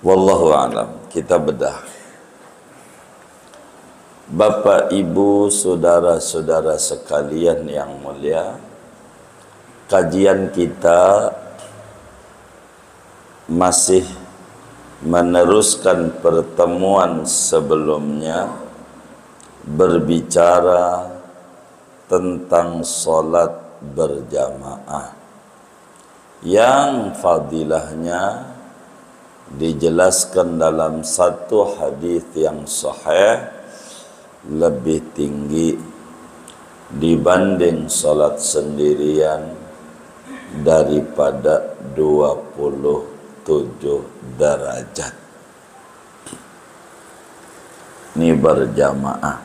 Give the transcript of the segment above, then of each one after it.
Wallahu a'lam. Kita bedah. Bapak, Ibu, saudara-saudara sekalian yang mulia, kajian kita masih meneruskan pertemuan sebelumnya, berbicara tentang solat berjamaah yang fadilahnya dijelaskan dalam satu hadis yang sahih lebih tinggi dibanding solat sendirian daripada 27 derajat. Ini berjamaah.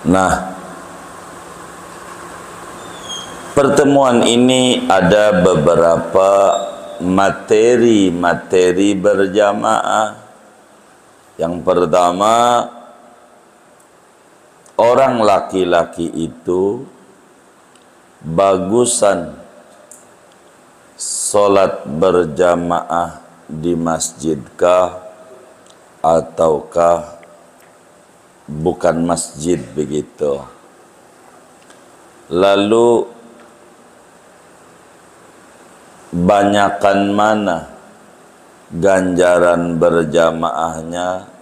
Nah, pertemuan ini ada beberapa materi berjamaah. Yang pertama, orang laki-laki itu bagusan solat berjamaah di masjidkah ataukah bukan masjid begitu. Lalu banyakan mana ganjaran berjamaahnya?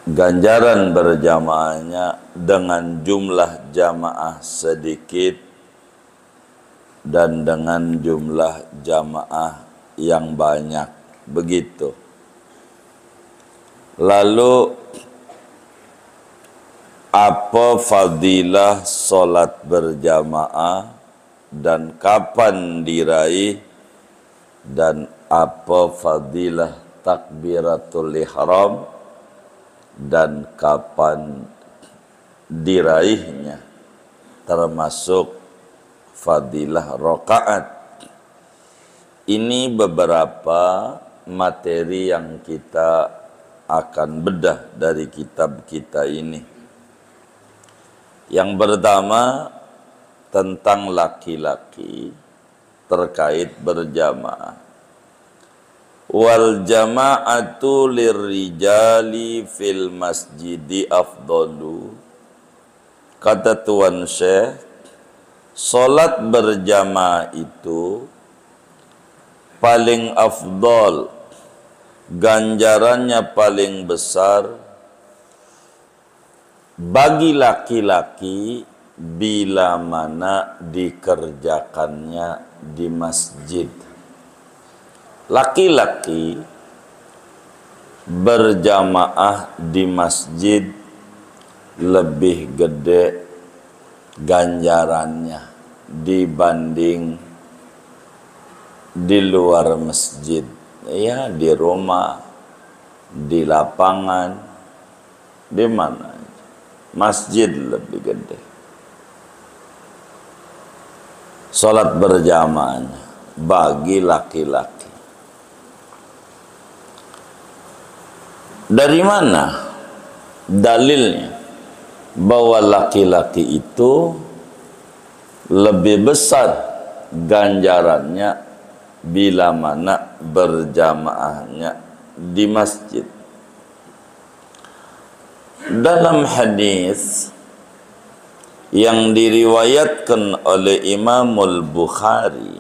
Ganjaran berjamaahnya dengan jumlah jamaah sedikit dan dengan jumlah jamaah yang banyak, begitu. Lalu apa fadilah solat berjamaah dan kapan diraih, dan apa fadilah takbiratul ihram dan kapan diraihnya, termasuk fadilah rakaat. Ini beberapa materi yang kita akan bedah dari kitab kita ini. Yang pertama tentang laki-laki terkait berjamaah. Wal jama'atu lirrijali fil masjidi afdalu. Kata Tuan Syekh, solat berjamaah itu paling afdal, ganjarannya paling besar bagi laki-laki bila mana dikerjakannya di masjid. Laki-laki berjamaah di masjid lebih gede ganjarannya dibanding di luar masjid. Ya, di rumah, di lapangan, di mana masjid lebih gede salat berjamaahnya bagi laki-laki. Dari mana dalilnya bahwa laki-laki itu lebih besar ganjarannya bila mana berjamaahnya di masjid? Dalam hadis yang diriwayatkan oleh Imamul Bukhari,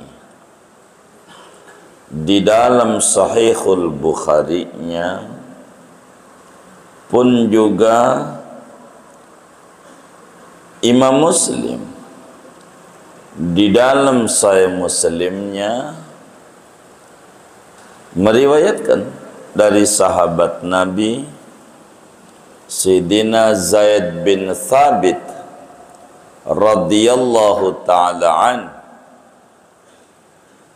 di dalam Sahihul Bukhari-nya pun juga Imam Muslim di dalam Sahih Muslimnya meriwayatkan dari sahabat Nabi Sayyidina Zaid bin Thabit radhiyallahu ta'ala an.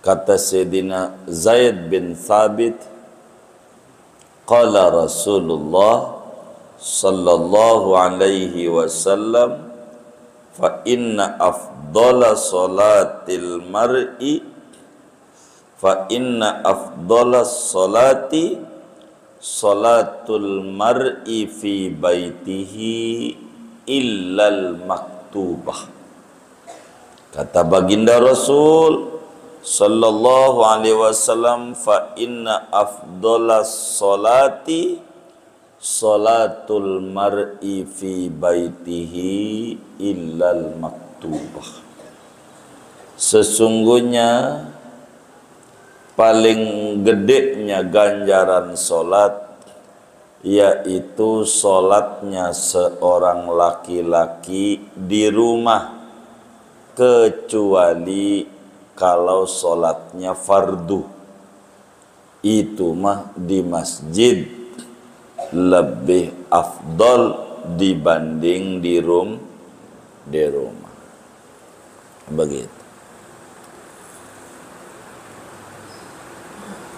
Kata Sayyidina Zaid bin Thabit, qala Rasulullah sallallahu alaihi wasallam, fa inna afdala salatil mar'i fa inna afdala salati salatul mar'i fi baitihi illal maktubah. Kata baginda Rasul sallallahu alaihi wasallam, fa inna afdalas salati salatul mar'i fi baitihi illal maktubah. Sesungguhnya paling gedenya ganjaran solat yaitu solatnya seorang laki-laki di rumah, kecuali kalau solatnya fardu, itu mah di masjid lebih afdol dibanding di rumah. Begitu.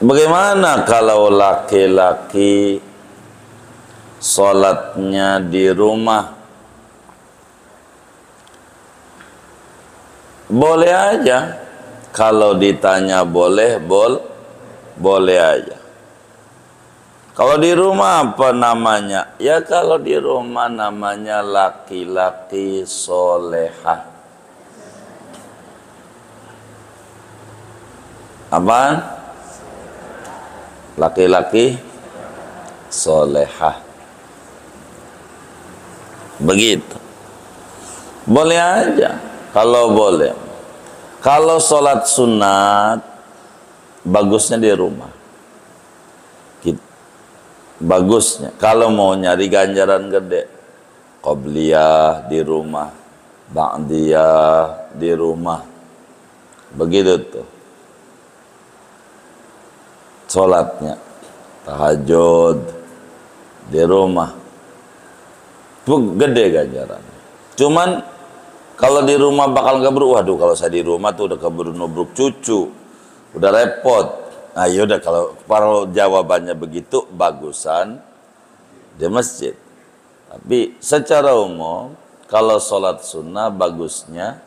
Bagaimana kalau laki-laki solatnya di rumah? Boleh aja. Kalau ditanya boleh, boleh aja. Kalau di rumah apa namanya? Ya kalau di rumah namanya laki-laki solehah. Apaan? Laki-laki solehah. Begitu. Boleh aja. Kalau boleh. Kalau sholat sunat, bagusnya di rumah. Bagusnya. Kalau mau nyari ganjaran gede, qobliyah di rumah, ba'diyah di rumah. Begitu tuh. Sholatnya, tahajud di rumah. Itu gede ganjaran. Cuman kalau di rumah bakal keburu, waduh kalau saya di rumah tuh udah keburu nubruk cucu, udah repot. Nah yaudah kalau jawabannya begitu, bagusan di masjid. Tapi secara umum, kalau sholat sunnah bagusnya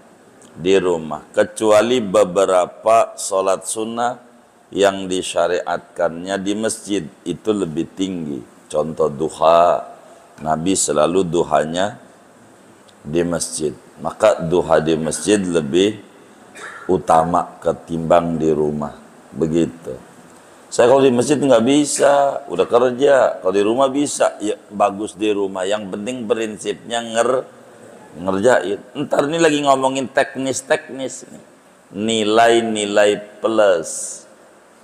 di rumah. Kecuali beberapa sholat sunnah yang disyariatkannya di masjid, itu lebih tinggi. Contoh duha, Nabi selalu duhanya di masjid. Maka duha di masjid lebih utama ketimbang di rumah. Begitu. Saya kalau di masjid nggak bisa, udah kerja. Kalau di rumah bisa, ya bagus di rumah. Yang penting prinsipnya ngerjain. Ntar ini lagi ngomongin teknis-teknis. Nilai-nilai plus.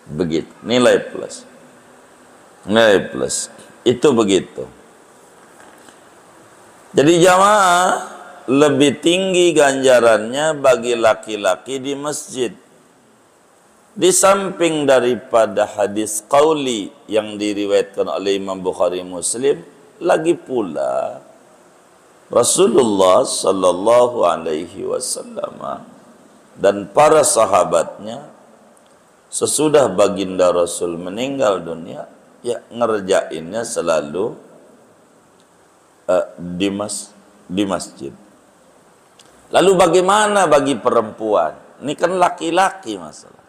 Begitu. Nilai plus. Nilai plus. Itu begitu. Jadi jamaah, lebih tinggi ganjarannya bagi laki-laki di masjid. Di samping daripada hadis qauli yang diriwayatkan oleh Imam Bukhari Muslim, lagi pula Rasulullah sallallahu alaihi wasallam dan para sahabatnya sesudah baginda Rasul meninggal dunia, ya ngerjainnya selalu di masjid. Lalu bagaimana bagi perempuan? Ini kan laki-laki masalah.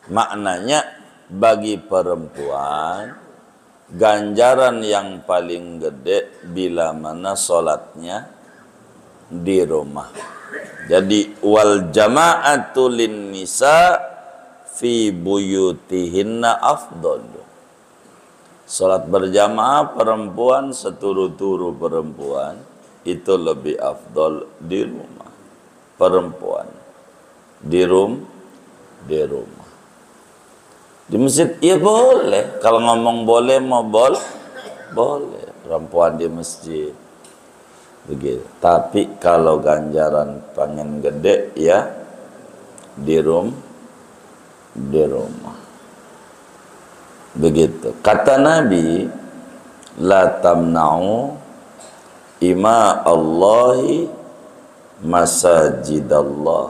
Maknanya bagi perempuan, ganjaran yang paling gede bila mana sholatnya di rumah. Jadi wal jama'atu lin nisa fi buyutihinna afdal. Sholat berjamaah perempuan, seturu-turu perempuan, itu lebih afdol di rumah. Perempuan di rumah. Di masjid ya boleh. Kalau ngomong boleh mau boleh perempuan di masjid. Begitu. Tapi kalau ganjaran pengen gede ya di rumah. Begitu. Kata Nabi, la tamna'u ima Allahi masajidallah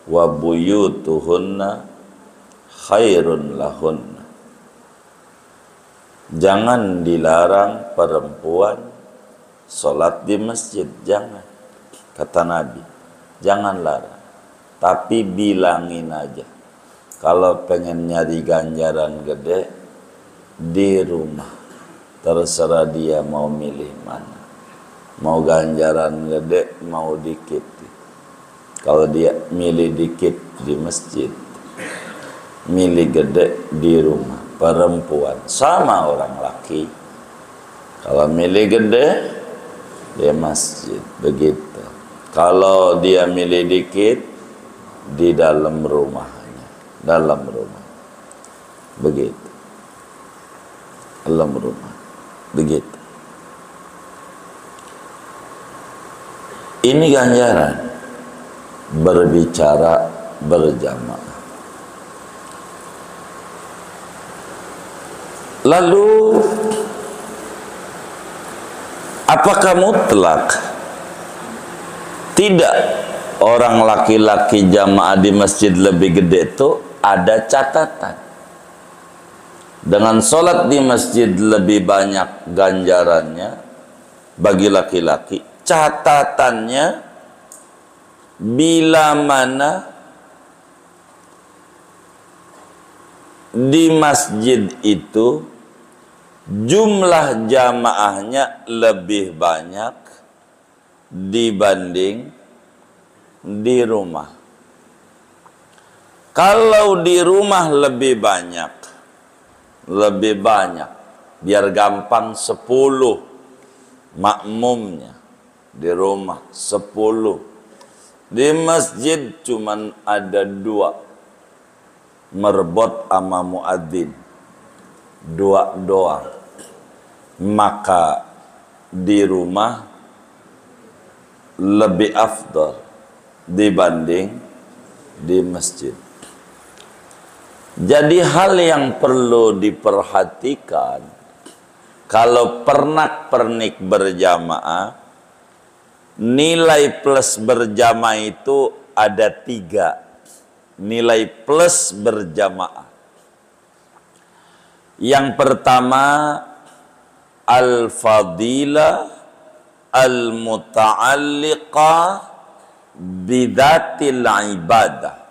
wa buyutuhunna khairun lahunna. Jangan dilarang perempuan sholat di masjid, jangan. Kata Nabi, jangan larang. Tapi bilangin aja, kalau pengen nyari ganjaran gede di rumah, terserah dia mau milih mana. Mau ganjaran gede, mau dikit. Kalau dia milih dikit di masjid, milih gede di rumah. Perempuan sama orang laki, kalau milih gede di masjid, begitu. Kalau dia milih dikit di dalam rumahnya, dalam rumah, begitu. Dalam rumah, begitu. Ini ganjaran berbicara berjamaah. Lalu apakah mutlak tidak orang laki-laki jamaah di masjid lebih gede? Itu ada catatan. Dengan sholat di masjid lebih banyak ganjarannya bagi laki-laki. Catatannya bila mana di masjid itu jumlah jamaahnya lebih banyak dibanding di rumah. Kalau di rumah lebih banyak, biar gampang 10 makmumnya di rumah 10, di masjid cuman ada 2, merbot sama muadzin, 2 doang. Maka di rumah lebih afdal dibanding di masjid. Jadi hal yang perlu diperhatikan kalau pernak-pernik berjamaah, nilai plus berjamaah itu ada 3 nilai plus berjamaah. Yang pertama, al-fadilah al-muta'alliqah bidatil ibadah.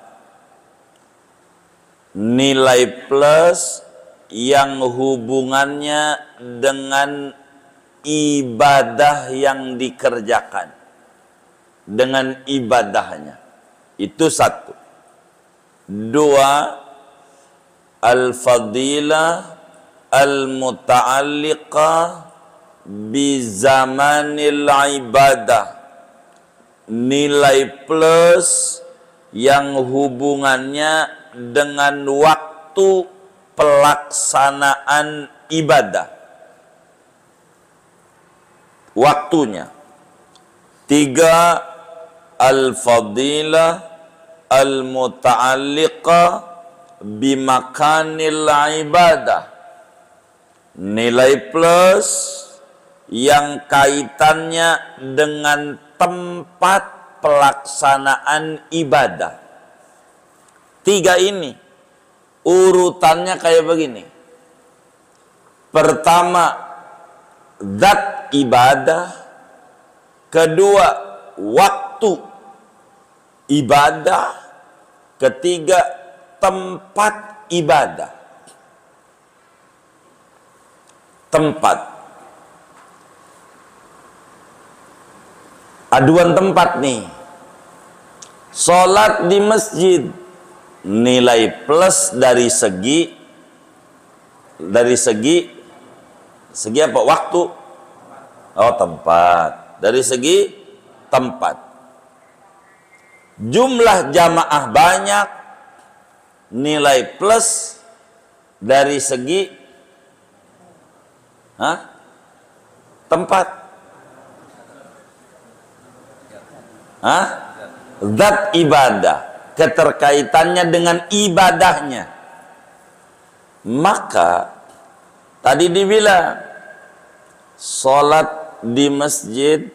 Nilai plus yang hubungannya dengan ibadah yang dikerjakan, dengan ibadahnya. Itu 1. 2, al-fadilah al-muta'alliqah bizamanil ibadah. Nilai plus yang hubungannya dengan waktu pelaksanaan ibadah, waktunya. 3, al-fadilah al-muta'alliqah bimakanil ibadah. Nilai plus yang kaitannya dengan tempat pelaksanaan ibadah. 3 ini urutannya kayak begini. Pertama, zat ibadah. Kedua, waktu ibadah. Ketiga, tempat ibadah. Tempat. Aduan tempat nih. Sholat di masjid, nilai plus dari segi apa? Waktu. Oh, tempat. Dari segi tempat. Jumlah jamaah banyak, nilai plus dari segi tempat. Zat ibadah, keterkaitannya dengan ibadahnya. Maka tadi dibilang sholat di masjid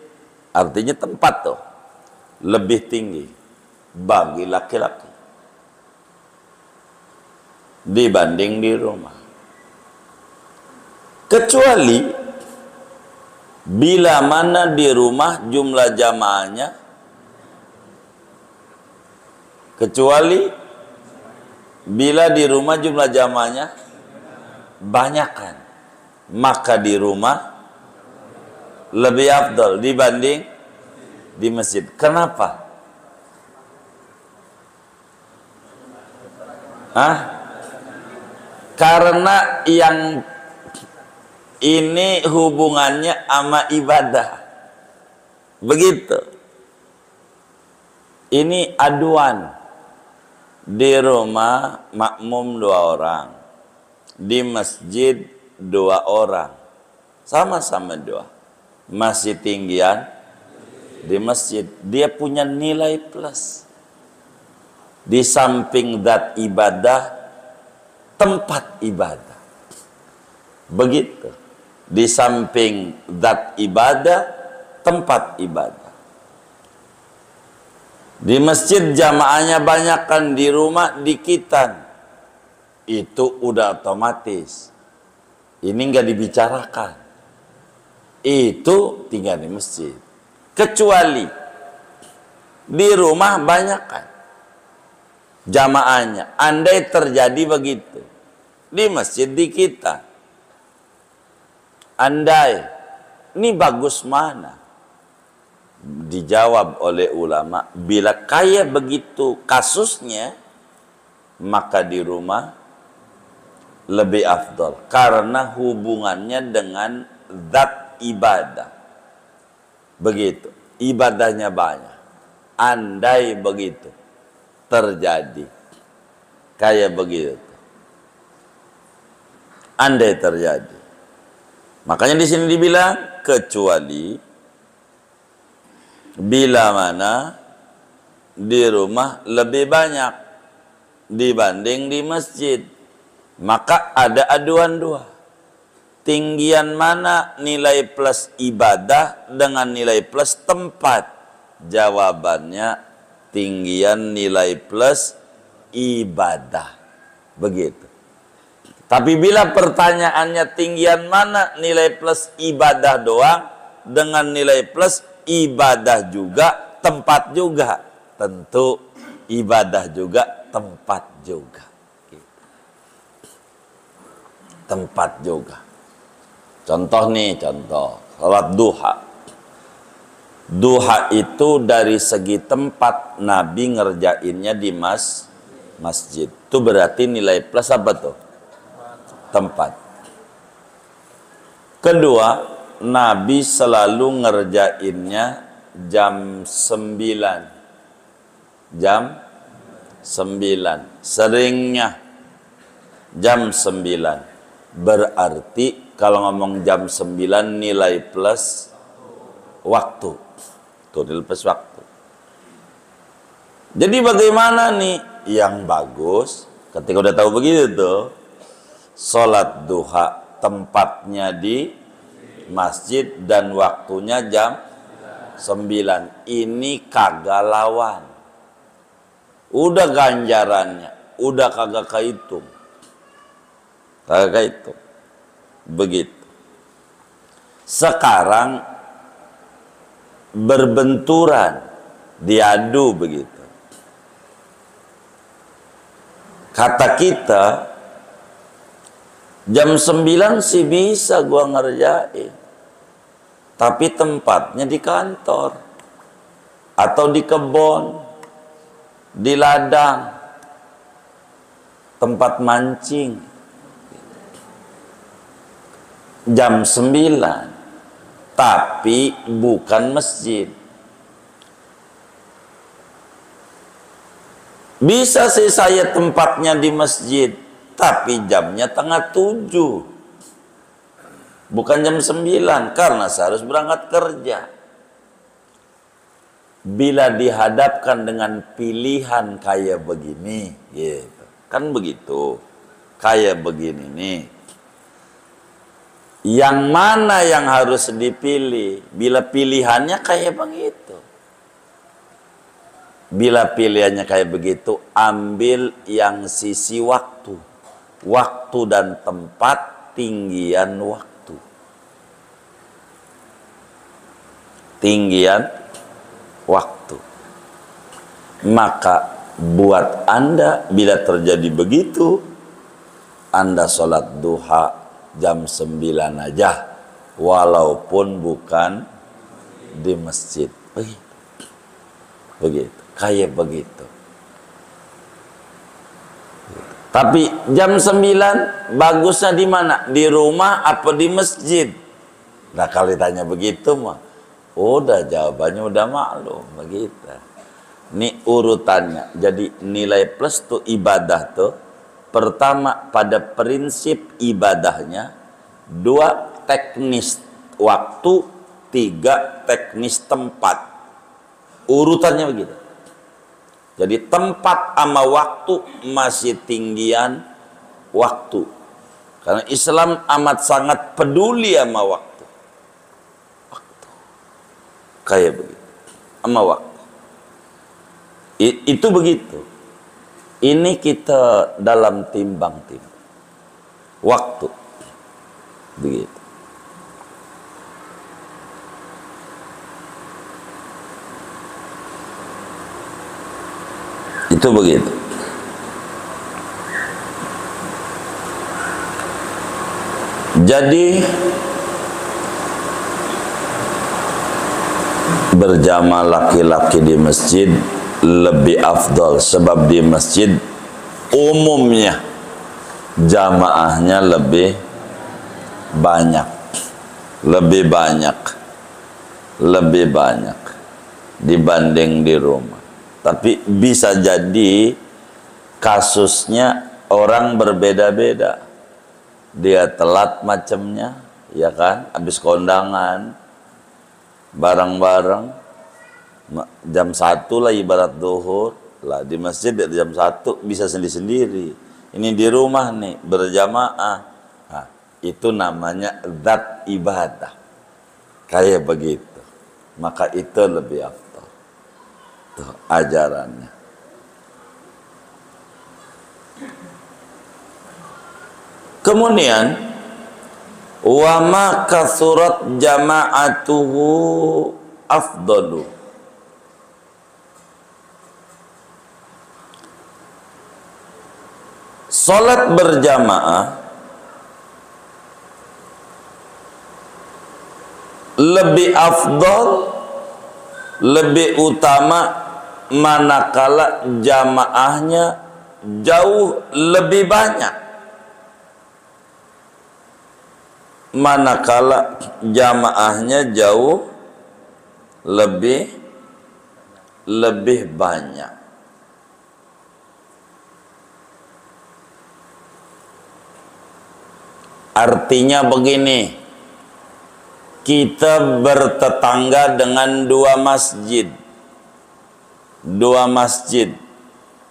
artinya tempat tuh lebih tinggi bagi laki-laki dibanding di rumah. Kecuali bila mana di rumah jumlah jamaahnya, kecuali bila di rumah jumlah jamaahnya banyakkan, maka di rumah lebih afdal dibanding di masjid. Kenapa? Hah? Karena yang ini hubungannya sama ibadah. Begitu. Ini aduan. Di rumah makmum 2 orang. Di masjid 2 orang. Sama-sama 2. Masih tinggian di masjid. Dia punya nilai plus. Di samping zat ibadah, tempat ibadah. Begitu. Di samping zat ibadah, tempat ibadah. Di masjid jamaahnya banyak kan, di rumah dikitan. Itu udah otomatis. Ini nggak dibicarakan. Itu tinggal di masjid. Kecuali di rumah banyak kan jamaahnya. Andai terjadi begitu, di masjid di kita, andai ini bagus mana? Dijawab oleh ulama, bila kayak begitu kasusnya, maka di rumah lebih afdal karena hubungannya dengan zat ibadah. Begitu, ibadahnya banyak. Andai begitu terjadi kayak begitu, andai terjadi, makanya di sini dibilang kecuali bila mana di rumah lebih banyak dibanding di masjid, maka ada aduan 2. Tinggian mana nilai plus ibadah dengan nilai plus tempat? Jawabannya tinggian nilai plus ibadah. Begitu. Tapi bila pertanyaannya tinggian mana nilai plus ibadah doang dengan nilai plus ibadah juga, tempat juga, tentu ibadah juga, tempat juga. Tempat juga. Contoh nih, contoh salat duha. Duha itu dari segi tempat Nabi ngerjainnya di masjid. Itu berarti nilai plus apa tuh? Tempat. Kedua, Nabi selalu ngerjainnya jam 9. Jam 9. Seringnya jam 9. Berarti kalau ngomong jam 9 nilai plus waktu. Tuh, nilai plus waktu. Jadi bagaimana nih? Yang bagus, ketika udah tahu begitu tuh, sholat duha tempatnya di masjid dan waktunya jam 9. Ini kagak lawan. Udah ganjarannya, udah kagak kehitung. Kagak kehitung. Begitu. Sekarang berbenturan, diadu begitu. Kata kita, jam 9 sih bisa gua ngerjain. Tapi tempatnya di kantor. Atau di kebun. Di ladang. Tempat mancing. Jam 9. Tapi bukan masjid. Bisa sih saya tempatnya di masjid, tapi jamnya tengah 7. Bukan jam 9, karena saya harus berangkat kerja. Bila dihadapkan dengan pilihan kayak begini, gitu. Kan begitu. Kayak begini nih. Yang mana yang harus dipilih? Bila pilihannya kayak begitu. Bila pilihannya kayak begitu, ambil yang sisi waktu. Waktu dan tempat, tinggian waktu. Tinggian waktu. Maka buat Anda, bila terjadi begitu, Anda sholat duha jam 9 aja. Walaupun bukan di masjid. Begitu. Kayak begitu. Tapi jam 9 bagusnya di mana? Di rumah apa di masjid? Nah kalau ditanya begitu mah udah jawabannya udah maklum begitu. Ini urutannya. Jadi nilai plus tuh ibadah tuh pertama pada prinsip ibadahnya, 2 teknis waktu, 3 teknis tempat. Urutannya begitu. Jadi tempat sama waktu masih tinggian waktu. Karena Islam amat sangat peduli sama waktu. Kayak begitu. Sama waktu. Itu begitu. Ini kita dalam timbang-timbang. Waktu. Begitu. Itu begitu. Jadi berjamaah laki-laki di masjid lebih afdal, sebab di masjid umumnya jamaahnya lebih banyak dibanding di rumah. Tapi bisa jadi kasusnya orang berbeda-beda. Dia telat macamnya, ya kan? Habis kondangan bareng-bareng jam 1 lah ibarat zuhur lah, di masjid jam 1 bisa sendiri-sendiri. Ini di rumah nih berjamaah. Nah, itu namanya zat ibadah. Kayak begitu. Maka itu lebih afdal. Tuh ajarannya. Kemudian wa ma kasurat jama'atuhu afdalu. Salat berjamaah lebih afdal, lebih utama manakala jamaahnya jauh lebih banyak. Manakala jamaahnya jauh lebih banyak. Artinya begini, kita bertetangga dengan 2 masjid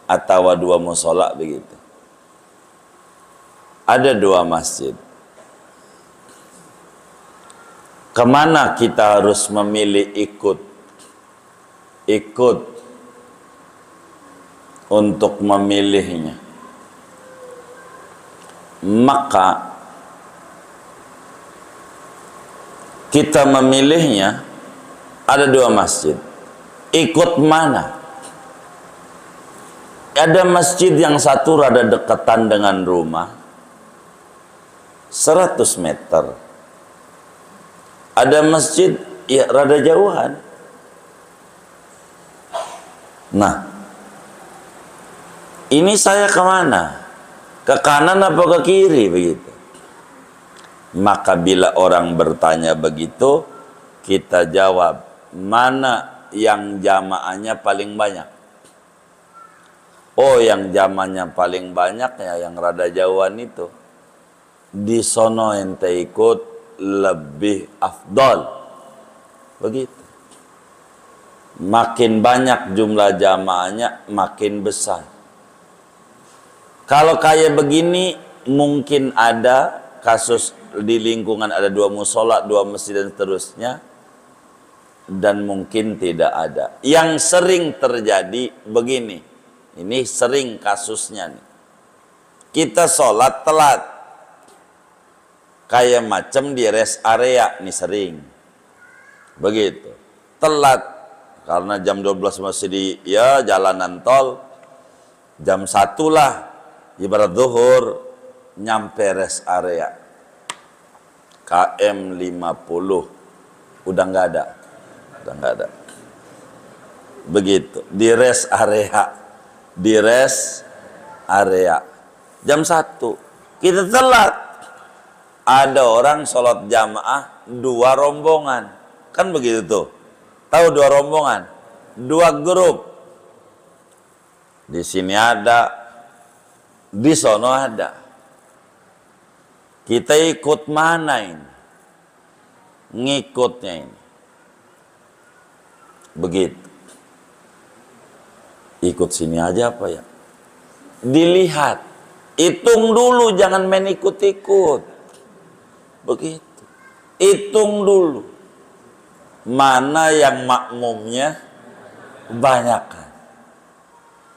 atau 2 musola begitu. Ada 2 masjid. Kemana kita harus memilih ikut untuk memilihnya? Maka kita memilihnya ada 2 masjid. Ikut mana? Ada masjid yang satu rada dekatan dengan rumah, 100 meter. Ada masjid ya rada jauhan. Nah, ini saya kemana? Ke kanan apa ke kiri begitu? Maka bila orang bertanya begitu, kita jawab, mana yang jamaahnya paling banyak? Oh, yang jamaahnya paling banyak ya yang rada jauhan itu. Di sono ente ikut lebih afdal. Begitu. Makin banyak jumlah jamaahnya, makin besar. Kalau kayak begini, mungkin ada kasus di lingkungan ada 2 musola, 2 masjid dan seterusnya, dan mungkin tidak ada. Yang sering terjadi begini, ini sering kasusnya nih. Kita sholat telat, kayak macam di rest area nih sering begitu, telat karena jam 12 masih di ya jalanan tol, jam 1 lah ibarat zuhur nyampe rest area KM 50 udah nggak ada begitu di rest area jam 1. Kita telat. Ada orang sholat jamaah 2 rombongan. Kan begitu tuh. Tahu 2 rombongan? 2 grup. Di sini ada, di sono ada. Kita ikut mana ini? Ngikutnya ini. Begitu. Ikut sini aja apa ya? Dilihat. Hitung dulu, jangan main ikut-ikut. Begitu. Hitung dulu. Mana yang makmumnya banyakkan.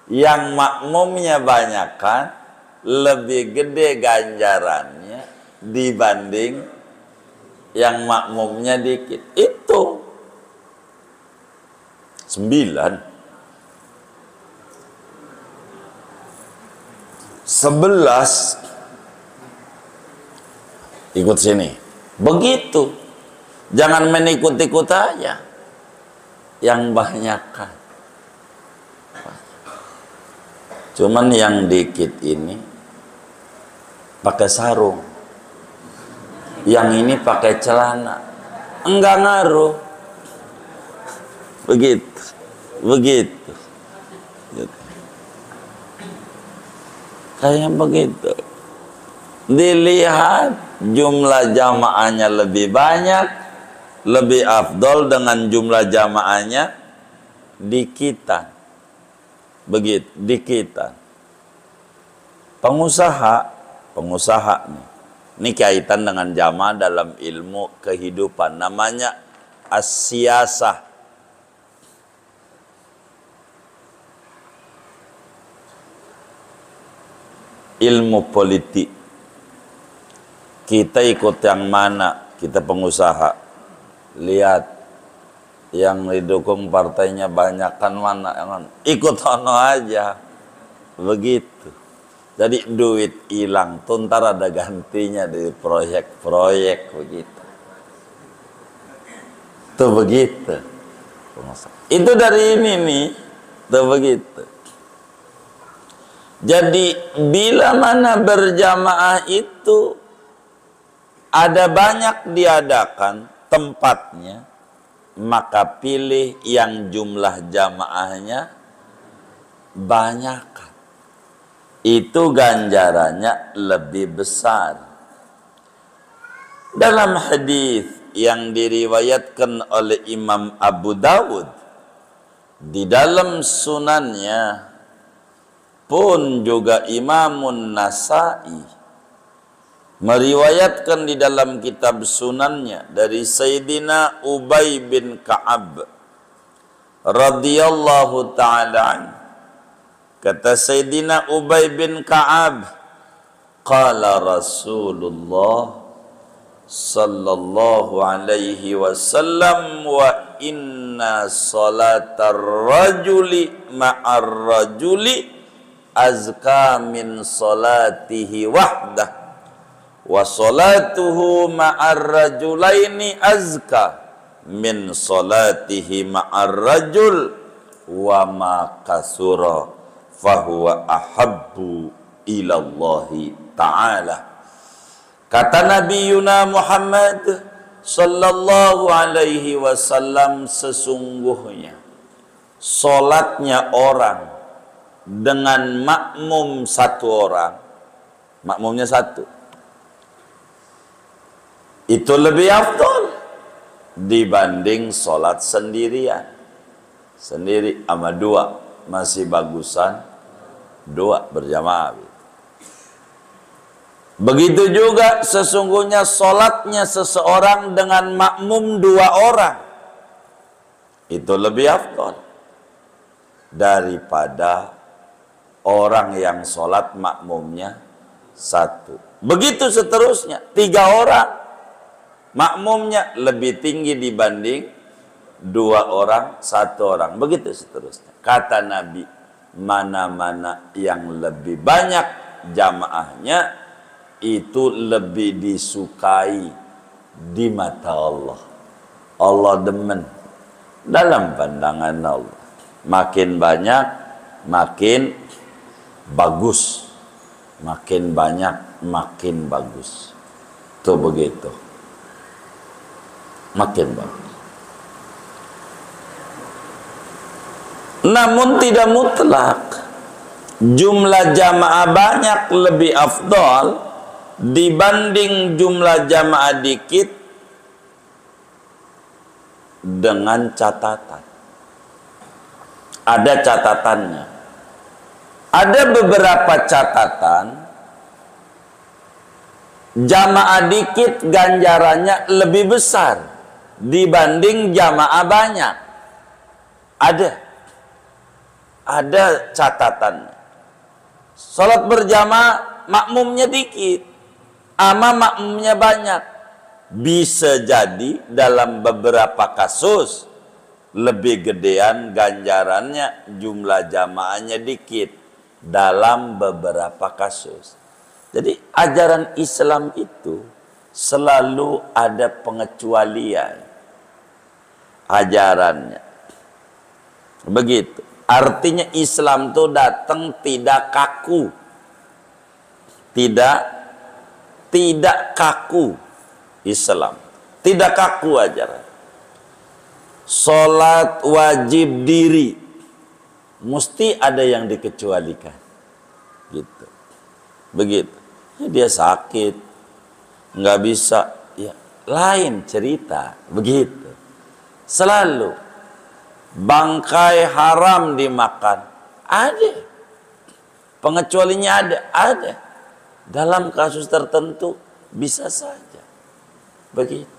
Yang makmumnya banyakkan lebih gede ganjarannya dibanding yang makmumnya dikit. Itu 9, 11 ikut sini. Begitu. Jangan main ikut-ikut aja. Yang banyakkan. Cuman yang dikit ini pakai sarung. Yang ini pakai celana. Enggak ngaruh. Begitu. Begitu. Kayak begitu. Dilihat jumlah jamaahnya lebih banyak, lebih afdol dengan jumlah jamaahnya dikitan. Begitu, dikitan. Pengusaha nih. Ini kaitan dengan jamaah dalam ilmu kehidupan. Namanya as-siyasah. Ilmu politik. Kita ikut yang mana? Kita pengusaha. Lihat yang didukung partainya banyakkan mana? Ikut ono aja. Begitu. Jadi duit hilang, ntar ada gantinya dari proyek-proyek begitu. Itu begitu. Itu dari ini nih. Itu begitu. Jadi bila mana berjamaah itu ada banyak diadakan tempatnya, maka pilih yang jumlah jamaahnya banyak. Itu ganjarannya lebih besar. Dalam hadis yang diriwayatkan oleh Imam Abu Dawud di dalam sunannya pun juga Imamun Nasa'i meriwayatkan di dalam kitab sunannya dari Sayyidina Ubay bin Ka'ab radhiyallahu ta'ala anhu. Kata Sayyidina Ubay bin Ka'ab, qala Rasulullah sallallahu alaihi wasallam, wa inna salatar rajuli ma'ar rajuli azka min salatihi wahdah wa salatuhu ma'ar rajulaini azka min salatihi ma'ar rajul wa ma kasura fahuwa ahabbu ilallahi ta'ala. Kata Nabi Yuna Muhammad sallallahu alaihi wasallam, sesungguhnya solatnya orang dengan makmum satu orang, makmumnya satu, itu lebih afdol dibanding solat sendirian. Sendiri sama 2 masih bagusan 2 berjamaah. Begitu juga sesungguhnya solatnya seseorang dengan makmum 2 orang itu lebih afdol daripada orang yang solat makmumnya 1. Begitu seterusnya, 3 orang makmumnya lebih tinggi dibanding 2 orang, 1 orang. Begitu seterusnya. Kata Nabi, mana-mana yang lebih banyak jamaahnya itu lebih disukai di mata Allah. Allah demen dalam pandangan Allah. Makin banyak, makin bagus. makin banyak makin bagus. Tuh begitu. Makin bagus. Namun tidak mutlak. Jumlah jamaah banyak lebih afdal dibanding jumlah jamaah dikit, dengan catatan. Ada catatannya. Ada beberapa catatan jamaah dikit ganjarannya lebih besar dibanding jamaah banyak. Ada catatannya. Salat berjamaah makmumnya dikit, ama makmumnya banyak. Bisa jadi dalam beberapa kasus lebih gedean ganjarannya jumlah jamaahnya dikit dalam beberapa kasus. Jadi ajaran Islam itu selalu ada pengecualian ajarannya. Begitu. Artinya Islam itu datang tidak kaku. Tidak kaku Islam. Tidak kaku ajaran. Salat wajib diri. Mesti ada yang dikecualikan. Gitu. Begitu. Ya, dia sakit. Nggak bisa. Ya, lain cerita. Begitu. Selalu. Bangkai haram dimakan. Ada. Pengecualinya ada. Dalam kasus tertentu bisa saja. Begitu.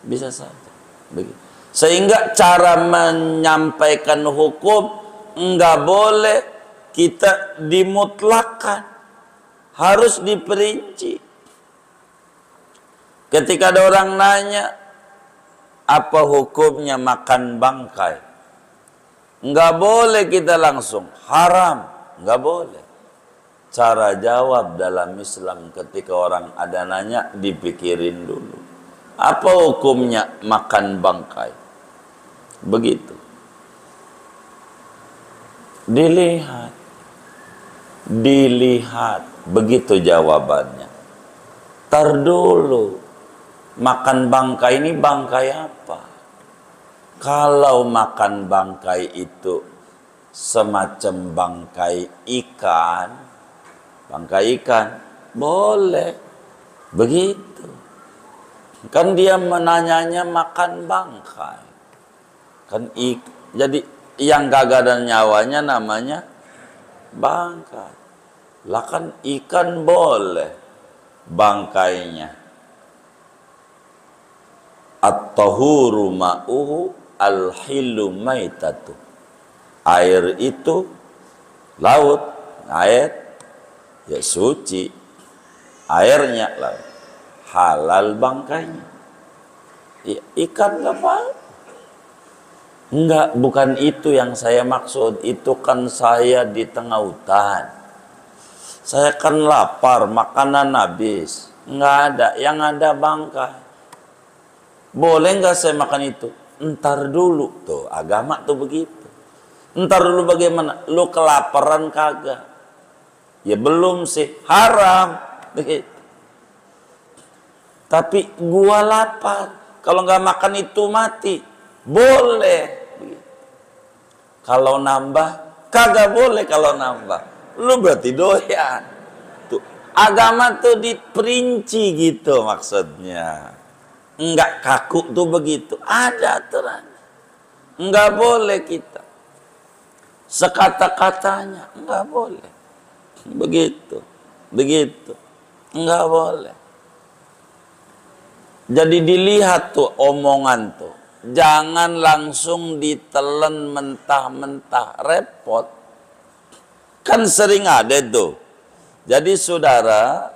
Bisa saja. Begitu. Sehingga cara menyampaikan hukum enggak boleh kita dimutlakan. Harus diperinci. Ketika ada orang nanya, apa hukumnya makan bangkai? Enggak boleh kita langsung haram. Enggak boleh. Cara jawab dalam Islam ketika orang ada nanya, dipikirin dulu. Apa hukumnya makan bangkai? Begitu. Dilihat. Begitu jawabannya. Tar dulu. Makan bangkai ini bangkai apa? Kalau makan bangkai itu semacam bangkai ikan, boleh. Begitu. Kan dia menanyanya makan bangkai. Jadi yang gagah dan nyawanya namanya bangkai. Lah kan ikan boleh bangkainya. At-tahuru ma'uhu al-hillu maitatu. Air itu laut, air ya suci. Airnya laut. Halal bangkainya. Ya, ikan enggak apa-apa. Enggak, bukan itu yang saya maksud. Itu kan saya di tengah hutan. Saya kan lapar, makanan habis. Enggak ada, yang ada bangkai. Boleh enggak saya makan itu? Entar dulu. Tuh, agama tuh begitu. Entar dulu bagaimana? Lu kelaparan kagak? Ya belum sih, haram. Begitu. Tapi gua lapar. Kalau nggak makan itu mati. Boleh. Begitu. Kalau nambah, kagak boleh kalau nambah. Lu berarti doyan. Tuh, agama tuh diperinci gitu maksudnya. Enggak kaku tuh begitu. Ada aturan. Enggak boleh kita. Sekata-katanya enggak boleh. Begitu. Enggak boleh. Jadi dilihat tuh omongan tuh. Jangan langsung ditelan mentah-mentah. Repot. Kan sering ada tuh. Jadi saudara,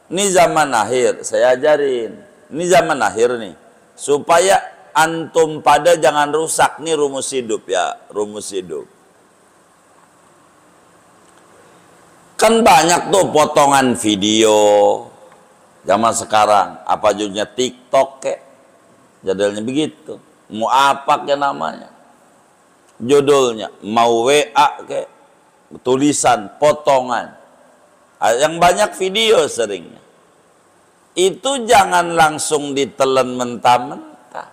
ini zaman akhir. Saya ajarin. Ini zaman akhir nih. Supaya antum pada jangan rusak. Nih rumus hidup ya. Rumus hidup. Kan banyak tuh potongan video. Zaman sekarang, apa judulnya TikTok kek, jadulnya begitu. Mau apa ke namanya? Judulnya mau WA kek, tulisan potongan. yang banyak video seringnya. Itu jangan langsung ditelan mentah-mentah.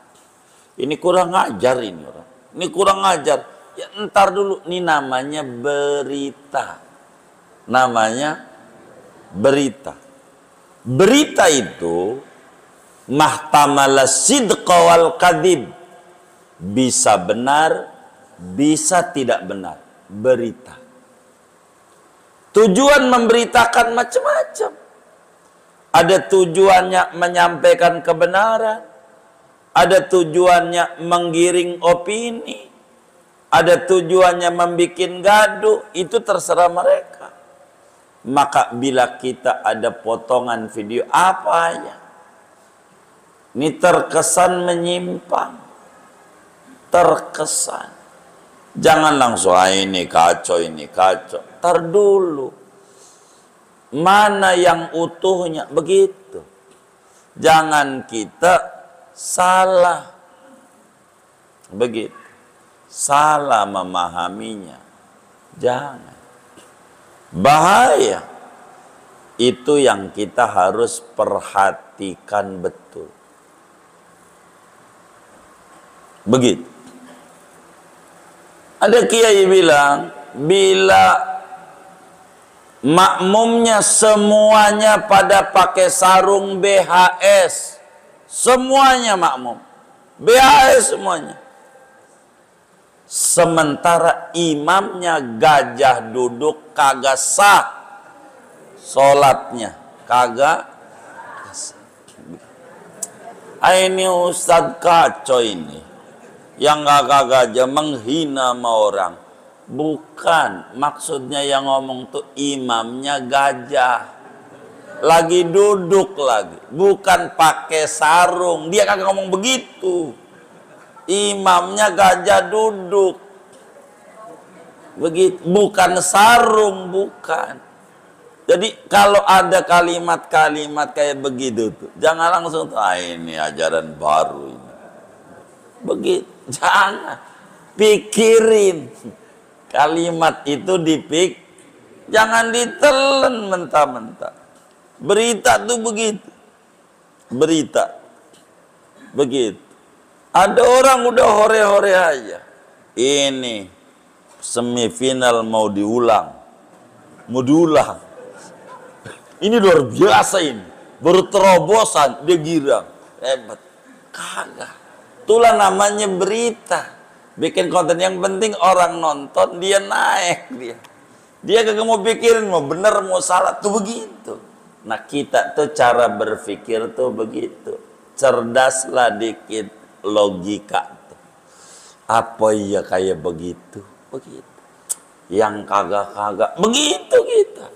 Ini kurang ajar ini orang. Ini kurang ajar. Ya entar dulu, ini namanya berita. Namanya berita. Berita itu mahtamala sidqa wal kadhib. Bisa benar, bisa tidak benar. Berita. Tujuan memberitakan macam-macam. Ada tujuannya menyampaikan kebenaran, ada tujuannya menggiring opini, ada tujuannya membuat gaduh, itu terserah mereka. Maka bila kita ada potongan video apa aja, ini terkesan menyimpang, terkesan. Jangan langsung, ini kacau, ini kacau. Tar dulu. Mana yang utuhnya, begitu. Jangan kita salah. Begitu. Salah memahaminya. Jangan. Bahaya. Itu yang kita harus perhatikan betul. Begitu. Ada kiai bilang, bila makmumnya semuanya pada pakai sarung BHS, semuanya makmum BHS semuanya, sementara imamnya gajah duduk, kagak sah sholatnya, kagak sah. Ini ustadz kacau ini, yang kagak gajah menghina sama orang. Bukan, maksudnya yang ngomong tuh imamnya gajah, lagi duduk lagi, bukan pakai sarung. Dia kagak ngomong begitu. Imamnya gajah duduk, begitu, bukan sarung, bukan. Jadi kalau ada kalimat-kalimat kayak begitu tuh, jangan langsung tuh, ini ajaran baru ini. Begitu, jangan, pikirin. Kalimat itu jangan ditelan mentah-mentah. Berita tuh begitu. Berita. Begitu. Ada orang udah hore-hore aja. Ini semifinal mau diulang. Mau diulang. Ini luar biasa ini. Baru terobosan, dia girang. Hebat. Kagak. Itulah namanya berita. Bikin konten, yang penting orang nonton, dia naik, dia kagak mau pikirin mau bener mau salah tuh, begitu. Nah kita tuh cara berpikir tuh begitu, cerdaslah dikit, logika tuh. Apa iya kayak begitu, begitu. Yang kagak begitu kita.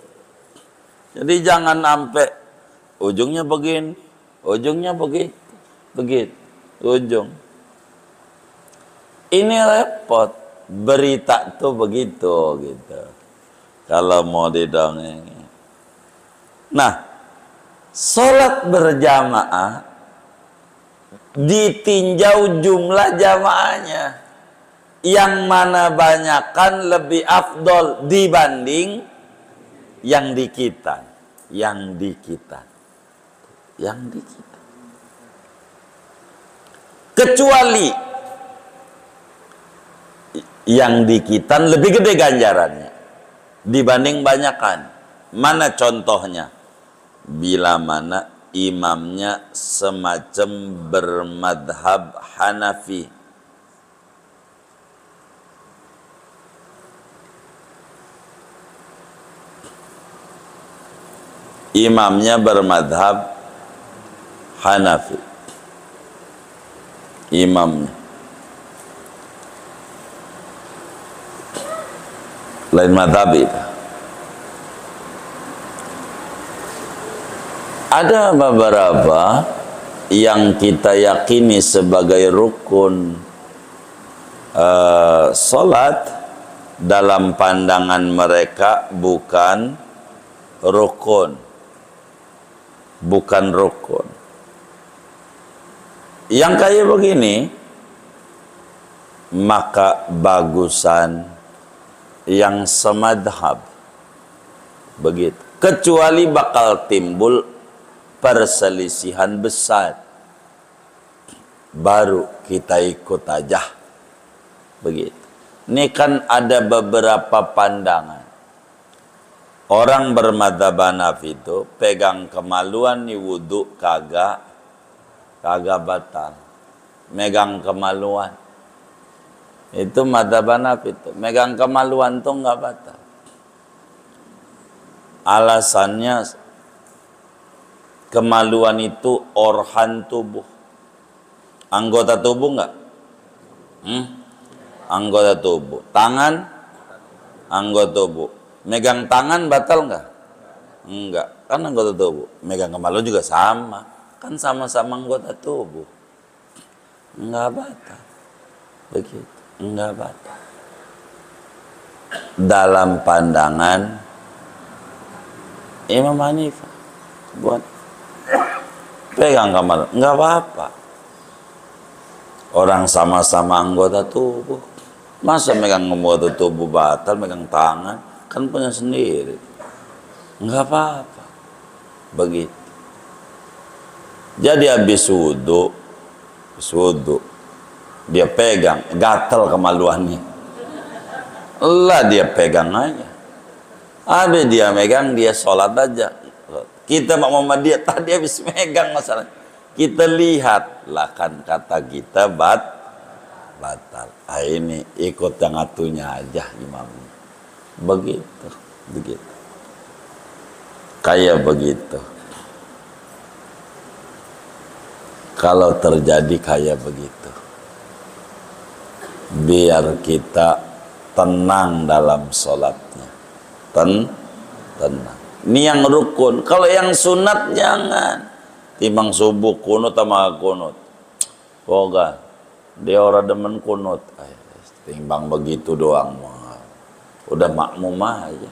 Jadi jangan sampai ujungnya begini, ujungnya begitu, begitu, ujung. Ini repot, berita tuh begitu gitu. Kalau mau didongeng. Nah, sholat berjamaah ditinjau jumlah jamaahnya. Yang mana banyakan lebih afdol dibanding yang dikitan, yang dikitan, yang dikitan. Kecuali yang dikitan lebih gede ganjarannya dibanding banyakan. Mana contohnya? Bila mana imamnya semacam bermadhab Hanafi. Imamnya bermadhab Hanafi. Imamnya lain madhab itu. Ada beberapa yang kita yakini sebagai rukun salat, dalam pandangan mereka bukan rukun, bukan rukun. Yang kayak begini maka bagusan yang semadhab, Begitu. Kecuali bakal timbul perselisihan besar, baru kita ikut aja. Begitu. Ini kan ada beberapa pandangan. Orang bermadzhab Hanafi itu pegang kemaluan nih wudhu kagak batal. Megang kemaluan. Itu madzhab Hanafi itu. Megang kemaluan tuh nggak batal. Alasannya kemaluan itu orhan tubuh. Anggota tubuh nggak? Anggota tubuh. Tangan anggota tubuh. Megang tangan batal nggak? Enggak, kan anggota tubuh. Megang kemaluan juga sama, kan sama-sama anggota tubuh. Enggak batal. Begitu, enggak batal. Dalam pandangan Imam Hanifah, buat pegang kemaluan enggak apa-apa. Orang sama-sama anggota tubuh. Masa megang anggota tubuh batal, megang tangan? Kan punya sendiri, nggak apa-apa. Begitu. Jadi habis wudhu dia pegang, gatal kemaluannya, lah dia pegang aja. Habis dia megang, dia sholat aja. Kita Muhammadiyah tadi habis megang masalah, kita lihat lah kan kata kita batal. Ini ikut yang atunya aja imamnya. Begitu. Kayak begitu. Kalau terjadi kayak begitu, biar kita tenang dalam sholatnya. Tenang. Ini yang rukun. Kalau yang sunat jangan. Timbang subuh kunut sama kunut. Boga. Dia orang demen kunut. Timbang begitu doang. Udah makmum aja.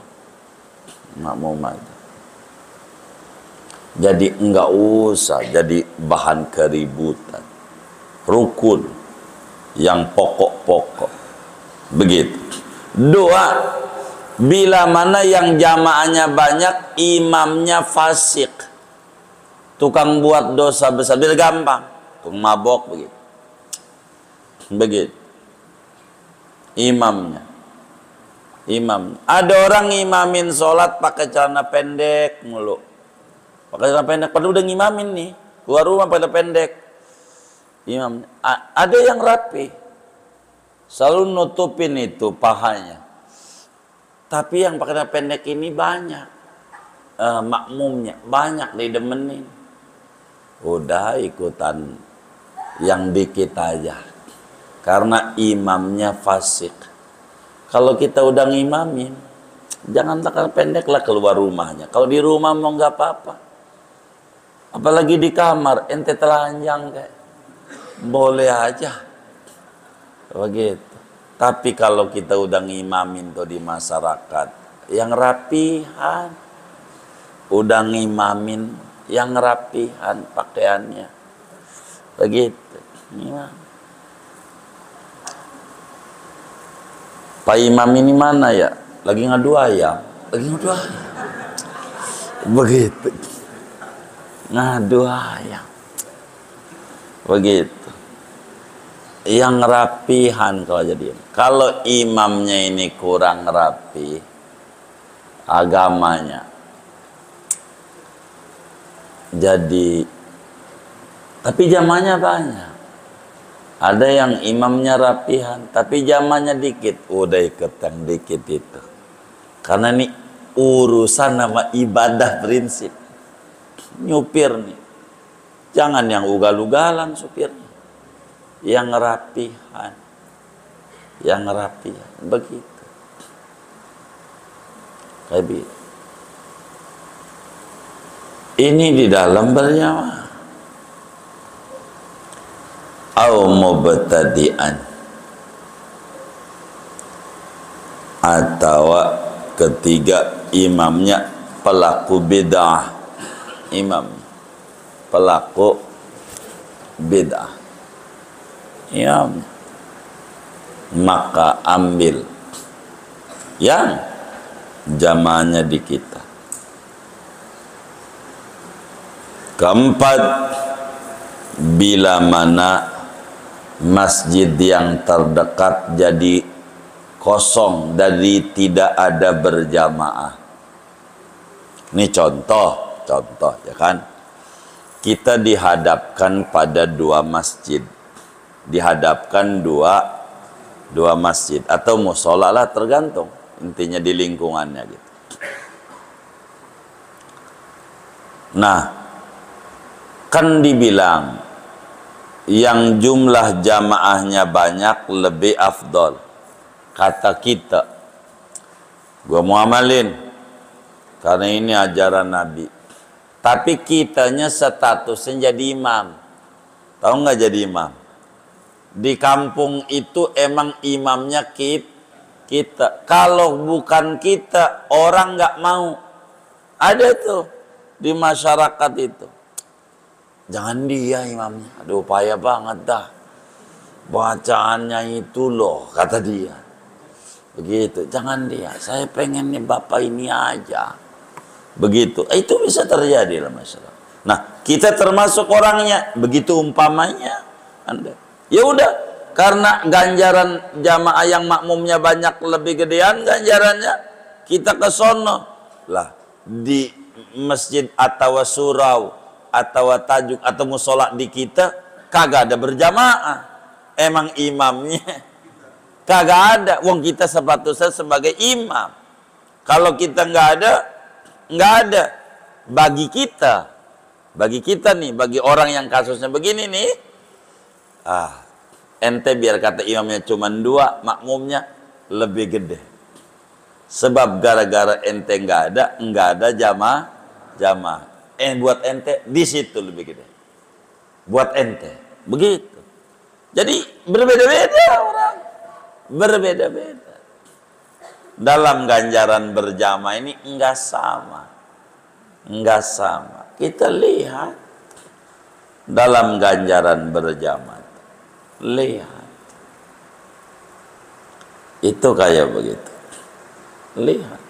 Jadi enggak usah jadi bahan keributan. Rukun yang pokok-pokok. Begitu. Doa, bila mana yang jamaahnya banyak, imamnya fasik, tukang buat dosa besar, biar gampang, tukang mabok, begitu. Imam. Ada orang ngimamin sholat pakai celana pendek mulu. Pakai celana pendek, padahal udah ngimamin nih. Keluar rumah pada pendek. Imam. Ada yang rapi. Selalu nutupin itu pahanya. Tapi yang pakai celana pendek ini banyak. Makmumnya banyak didemenin. Udah ikutan yang dikit aja. Karena imamnya fasik. Kalau kita udah ngimamin, jangan takkan pendek lah keluar rumahnya. Kalau di rumah mau nggak apa-apa. Apalagi di kamar, ente telanjang kayak. Boleh aja. Begitu. Tapi kalau kita udah ngimamin tuh di masyarakat, yang rapihan. Udah ngimamin, yang rapihan pakaiannya. Begitu. Ngimam. Pak Imam ini mana ya? Lagi ngadu ayam. Begitu. Ngadu ayam. Begitu. Yang rapihan kalau jadi. Kalau imamnya ini kurang rapi, agamanya. Jadi, tapi jamaahnya banyak. Ada yang imamnya rapihan, tapi jamaahnya dikit. Udah ikut yang dikit itu. Karena ini urusan nama ibadah prinsip. Nyupir nih. Jangan yang ugal-ugalan supirnya. Yang rapihan. Begitu. Kayak begitu. Ini di dalam berjamaah. Au mubtadi'an, atau ketiga imamnya pelaku bid'ah. Imam pelaku bid'ah. Imam, maka ambil yang jamaahnya di kita. Keempat, bila mana masjid yang terdekat jadi kosong, dari tidak ada berjamaah. Ini contoh ya kan. Kita dihadapkan pada dua masjid, dihadapkan dua masjid atau musola lah, tergantung intinya di lingkungannya gitu. Nah, kan dibilang yang jumlah jamaahnya banyak lebih afdol. Kata kita, gua mau amalin karena ini ajaran Nabi. Tapi kitanya statusnya jadi imam. Tahu nggak jadi imam? Di kampung itu emang imamnya kita. Kalau bukan kita, orang nggak mau. Ada tuh di masyarakat itu. Jangan dia imamnya. Aduh, payah banget dah. Bacaannya itu loh, kata dia. Begitu, jangan dia. Saya pengen nih bapak ini aja. Begitu. Itu bisa terjadi dalam masyarakat. Nah, kita termasuk orangnya. Begitu umpamanya Anda. Ya udah, karena ganjaran jamaah yang makmumnya banyak lebih gedean ganjarannya, kita ke sono. Lah, di masjid atau surau atau tajuk atau musola di kita kagak ada berjamaah, emang imamnya kagak ada. Wong kita sepatutnya sebagai imam. Kalau kita nggak ada bagi kita nih, bagi orang yang kasusnya begini nih, ente biar kata imamnya cuma dua, makmumnya lebih gede. Sebab gara-gara ente nggak ada jamaah. Buat ente di situ lebih gede. Buat ente begitu. Jadi berbeda-beda orang, berbeda-beda. Dalam ganjaran berjamaah ini enggak sama. Kita lihat dalam ganjaran berjamaah. Lihat. Itu kayak begitu. Lihat.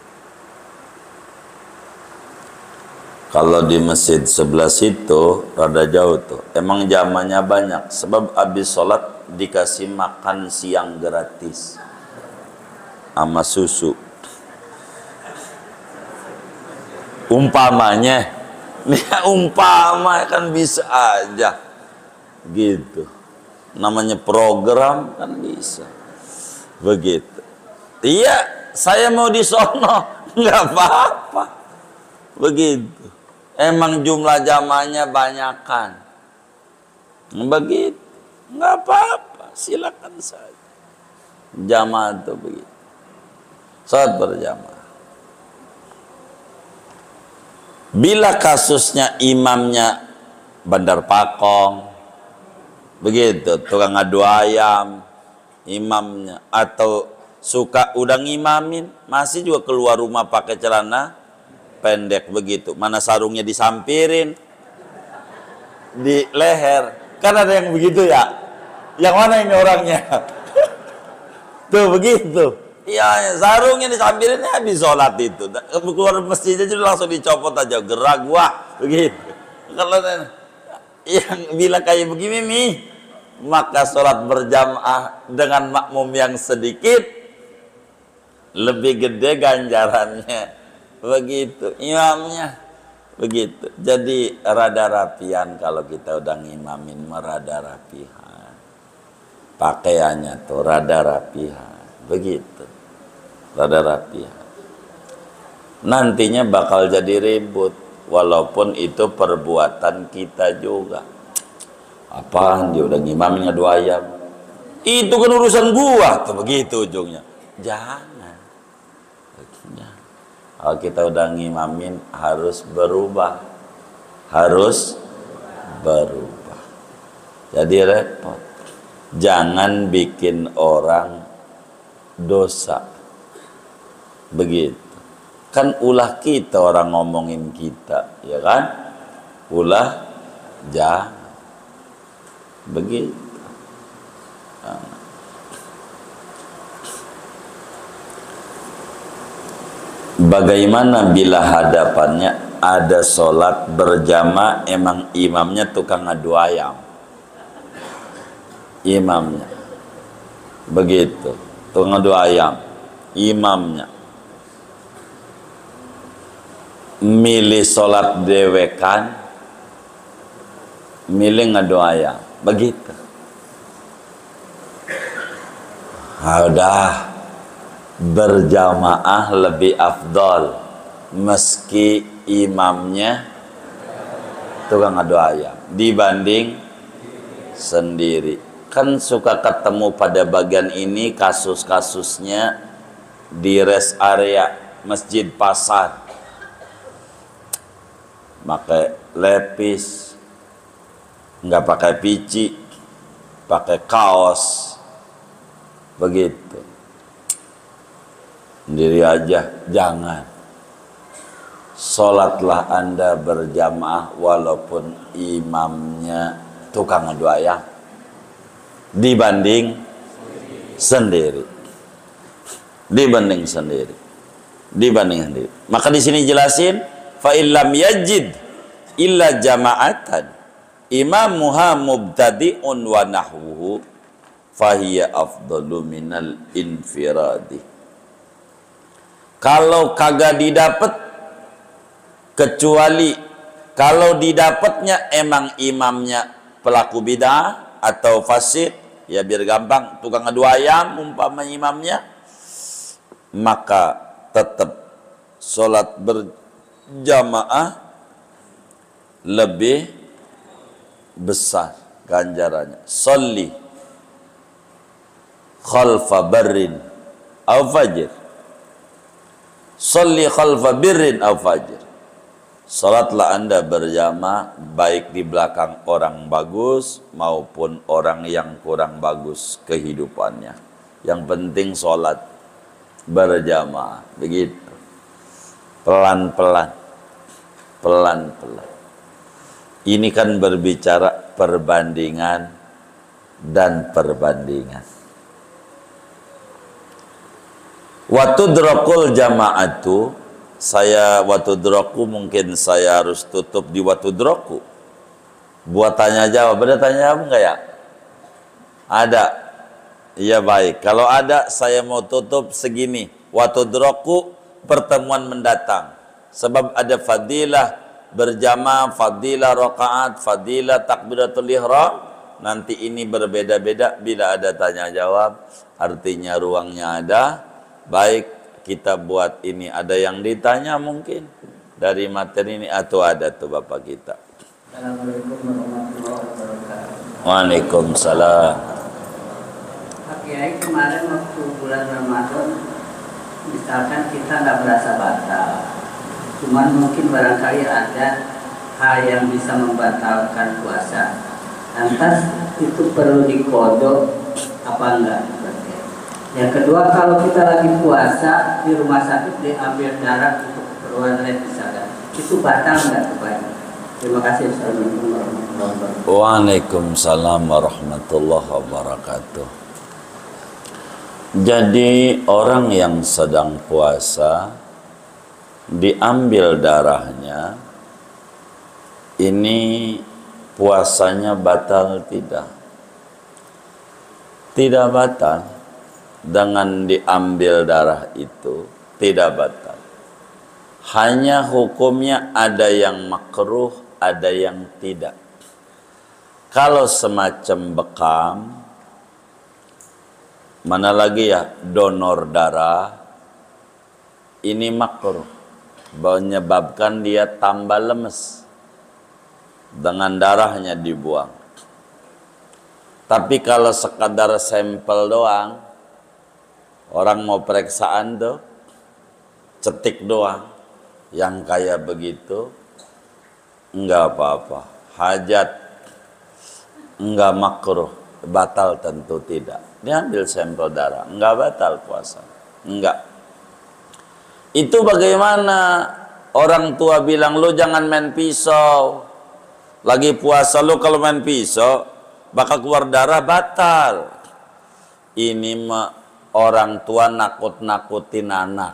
Kalau di masjid sebelah situ rada jauh tuh, emang jamannya banyak. Sebab habis sholat dikasih makan siang gratis sama susu. Umpamanya, nih umpama kan bisa aja, gitu. Namanya program kan bisa, begitu. Iya, saya mau di sono, nggak apa-apa, begitu. Emang jumlah jamaahnya banyakan, begitu, nggak apa-apa, silakan saja. Jamaah itu begitu, saat berjamaah. Bila kasusnya imamnya bandar pakong, begitu, tukang adu ayam, imamnya, atau suka udang imamin, masih juga keluar rumah pakai celana pendek begitu, mana sarungnya disampirin di leher, kan ada yang begitu ya, yang mana ini orangnya? Tuh begitu, iya, sarungnya disampirin habis sholat itu, keluar masjid aja langsung dicopot aja, gerak wah begitu. Kalau yang bila kayak begini nih, maka sholat berjamaah dengan makmum yang sedikit lebih gede ganjarannya. Begitu, imamnya begitu. Jadi rada rapian kalau kita udah ngimamin, merada rapihan. Pakaiannya tuh rada rapihan, begitu. Rada rapihan. Nantinya bakal jadi ribut, walaupun itu perbuatan kita juga. Apaan dia udah ngimamin ngadu ayam? Itu kan urusan gua tuh, begitu ujungnya. Jangan. Kalau kita udah ngimamin harus berubah. Jadi repot. Jangan bikin orang dosa. Begitu. Kan ulah kita orang ngomongin kita, ya kan? Ulah jangan. Begitu. Bagaimana bila hadapannya ada sholat berjamaah emang imamnya tukang adu ayam. Imamnya begitu, tukang adu ayam. Imamnya milih sholat dewekan, milih ngadu ayam, begitu. Udah berjamaah lebih afdol meski imamnya tukang adu ayam dibanding sendiri. Kan suka ketemu pada bagian ini kasus-kasusnya di rest area masjid pasar, pakai lepis, nggak pakai pici, pakai kaos, begitu. Sendiri aja, jangan. Sholatlah Anda berjamaah walaupun imamnya tukang adu ayam dibanding sendiri. Dibanding sendiri. Maka di sini jelasin, fa illam yajid illa jama'atan imamuha mubtadi'un wa nahwuhu fahiya afdalu minal infiradi. Kalau kagak didapat, kecuali kalau didapatnya emang imamnya pelaku bid'ah atau fasik, ya biar gampang, tukang adu ayam umpama imamnya, maka tetap sholat berjamaah lebih besar ganjarannya. Sholli khalfa barrin au fajr, sholli khalfa birrin au fajr. Salatlah Anda berjamaah baik di belakang orang bagus maupun orang yang kurang bagus kehidupannya. Yang penting sholat berjamaah, begitu. Pelan-pelan. Ini kan berbicara perbandingan dan perbandingan. Wa tudrakul jama'atu, watudraku, mungkin saya harus tutup di watudraku. Buat tanya jawab, ada tanya jawab enggak ya? Ada. Iya baik. Kalau ada, saya mau tutup segini. Watudraku pertemuan mendatang. Sebab ada fadilah berjamaah, fadilah rakaat, fadilah takbiratul ihram. Nanti ini berbeda-beda bila ada tanya jawab. Artinya ruangnya ada. Baik. Kita buat ini, ada yang ditanya mungkin dari materi ini atau ada tuh Bapak kita. Assalamualaikum warahmatullahi wabarakatuh. Waalaikumsalam. Pak Kiai, kemarin waktu bulan Ramadan, misalkan kita nggak berasa batal, cuman mungkin barangkali ada hal yang bisa membatalkan puasa. Lantas itu perlu dikodok apa enggak? Yang kedua, kalau kita lagi puasa di rumah sakit diambil darah untuk keperluan lab misalkan, itu batal nggak kebanyakan? Terima kasih. Assalamualaikum warahmatullahi wabarakatuh. Waalaikumsalam warahmatullahi wabarakatuh. Jadi orang yang sedang puasa diambil darahnya, ini puasanya batal tidak? Tidak batal. Dengan diambil darah itu tidak batal. Hanya hukumnya ada yang makruh, ada yang tidak. Kalau semacam bekam, mana lagi ya, donor darah, ini makruh, menyebabkan dia tambah lemes dengan darahnya dibuang. Tapi kalau sekadar sampel doang, orang mau periksaan tuh, cetik doang, yang kayak begitu, enggak apa-apa. Hajat, enggak makruh, batal tentu tidak. Diambil sampel darah, enggak batal puasa, enggak. Itu bagaimana orang tua bilang, lu jangan main pisau, lagi puasa lu kalau main pisau, bakal keluar darah, batal. Ini mah orang tua nakut-nakutin anak.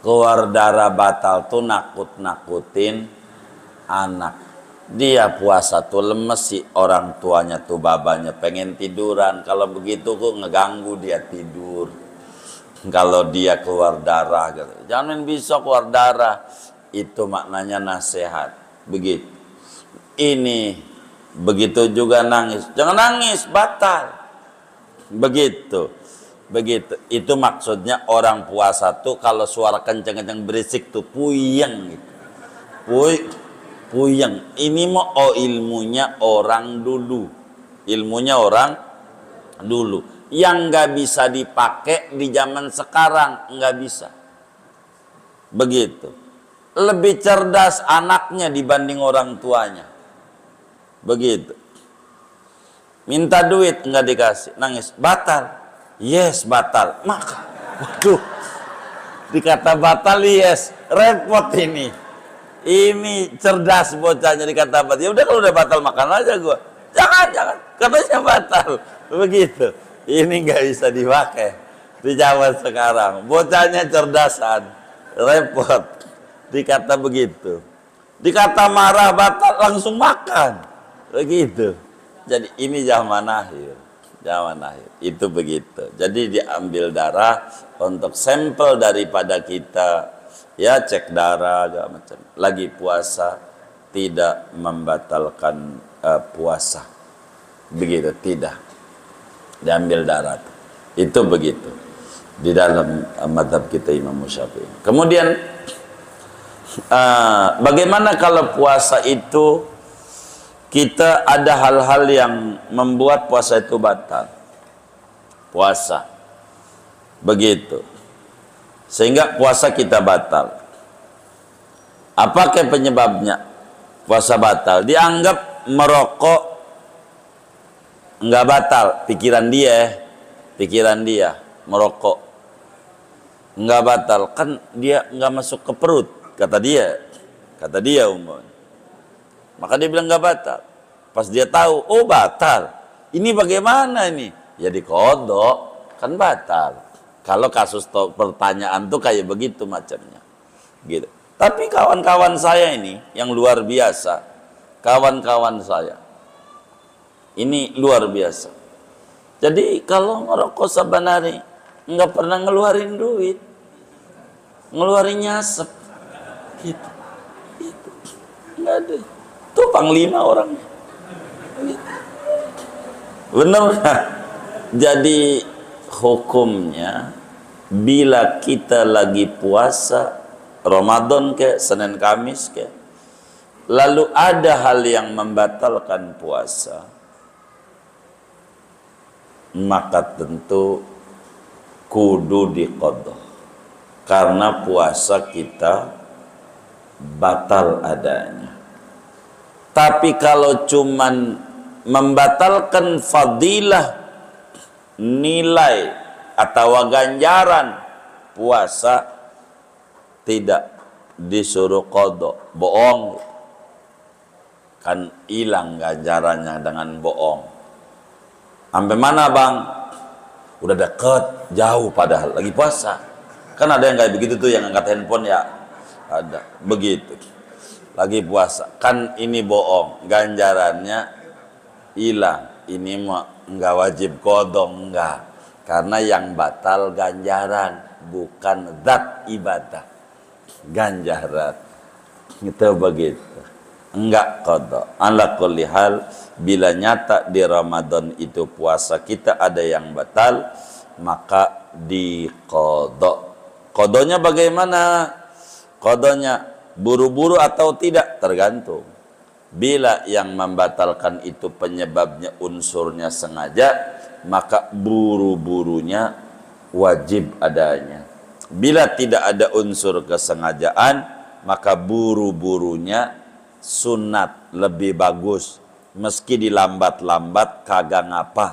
keluar darah batal tuh nakut-nakutin anak. Dia puasa tuh lemes sih, orang tuanya tuh babanya pengen tiduran. Kalau begitu kok ngeganggu dia tidur. Kalau dia keluar darah gitu. Jangan bisa keluar darah. Itu maknanya nasihat. Begitu. Ini begitu juga nangis. Jangan nangis, batal. Begitu. Begitu. Itu maksudnya orang puasa tuh kalau suara kenceng-kenceng berisik tuh puyeng gitu. Puyeng. Ini mau ilmunya orang dulu. Ilmunya orang dulu. Yang nggak bisa dipakai di zaman sekarang, nggak bisa. Begitu. Lebih cerdas anaknya dibanding orang tuanya. Begitu. Minta duit nggak dikasih, nangis, batal. Yes, batal. Maka, waduh, dikata batal, yes, repot ini. Ini cerdas bocahnya dikata batal. Ya udah kalau udah batal makan aja gua. Jangan, katanya batal. Begitu. Ini nggak bisa dipakai di zaman sekarang. Bocahnya cerdasan, repot. Dikata begitu. Dikata marah, batal, langsung makan. Begitu. Jadi ini zaman akhir. Zaman akhir. Itu begitu. Jadi diambil darah untuk sampel daripada kita. Ya cek darah, agak macam. Lagi puasa tidak membatalkan puasa. Begitu, tidak. Diambil darah. Itu begitu. Di dalam mazhab kita Imam Syafi'i. Kemudian bagaimana kalau puasa itu kita ada hal-hal yang membuat puasa itu batal. Puasa. Begitu. Sehingga puasa kita batal. Apakah penyebabnya puasa batal? Dianggap merokok enggak batal. Pikiran dia merokok enggak batal. Kan dia enggak masuk ke perut. Kata dia umumnya. Maka dia bilang nggak batal. Pas dia tahu, oh batal. Ini bagaimana ini? Ya dikodok, kan batal. Kalau kasus pertanyaan tuh kayak begitu macamnya. Gitu. Tapi kawan-kawan saya ini yang luar biasa. Kawan-kawan saya. Ini luar biasa. Jadi kalau ngerokok saban hari nggak pernah ngeluarin duit. Ngeluarin nyasep. Gitu. Nggak ada. Itu panglima orang. Benar. Jadi hukumnya bila kita lagi puasa Ramadan ke Senin Kamis ke, lalu ada hal yang membatalkan puasa, maka tentu kudu diqadha. Karena puasa kita batal adanya. Tapi kalau cuman membatalkan fadilah, nilai atau ganjaran puasa, tidak disuruh qadha. Bohong. Kan hilang ganjarannya dengan bohong. Sampai mana bang? Udah deket, jauh padahal lagi puasa. Kan ada yang kayak begitu tuh, yang angkat handphone ya. Ada. Begitu. Lagi puasa, kan ini bohong, ganjarannya hilang. Ini mah enggak wajib qadha, enggak, karena yang batal ganjaran, bukan zat ibadah. Ganjaran itu begitu, enggak qadha. Ala kulli hal, bila nyata di Ramadan itu puasa kita ada yang batal, maka diqadha. Qadhanya bagaimana? Qadhanya buru-buru atau tidak, tergantung. Bila yang membatalkan itu penyebabnya unsurnya sengaja, maka buru-burunya wajib adanya. Bila tidak ada unsur kesengajaan, maka buru-burunya sunat, lebih bagus. Meski dilambat-lambat kagak ngapa.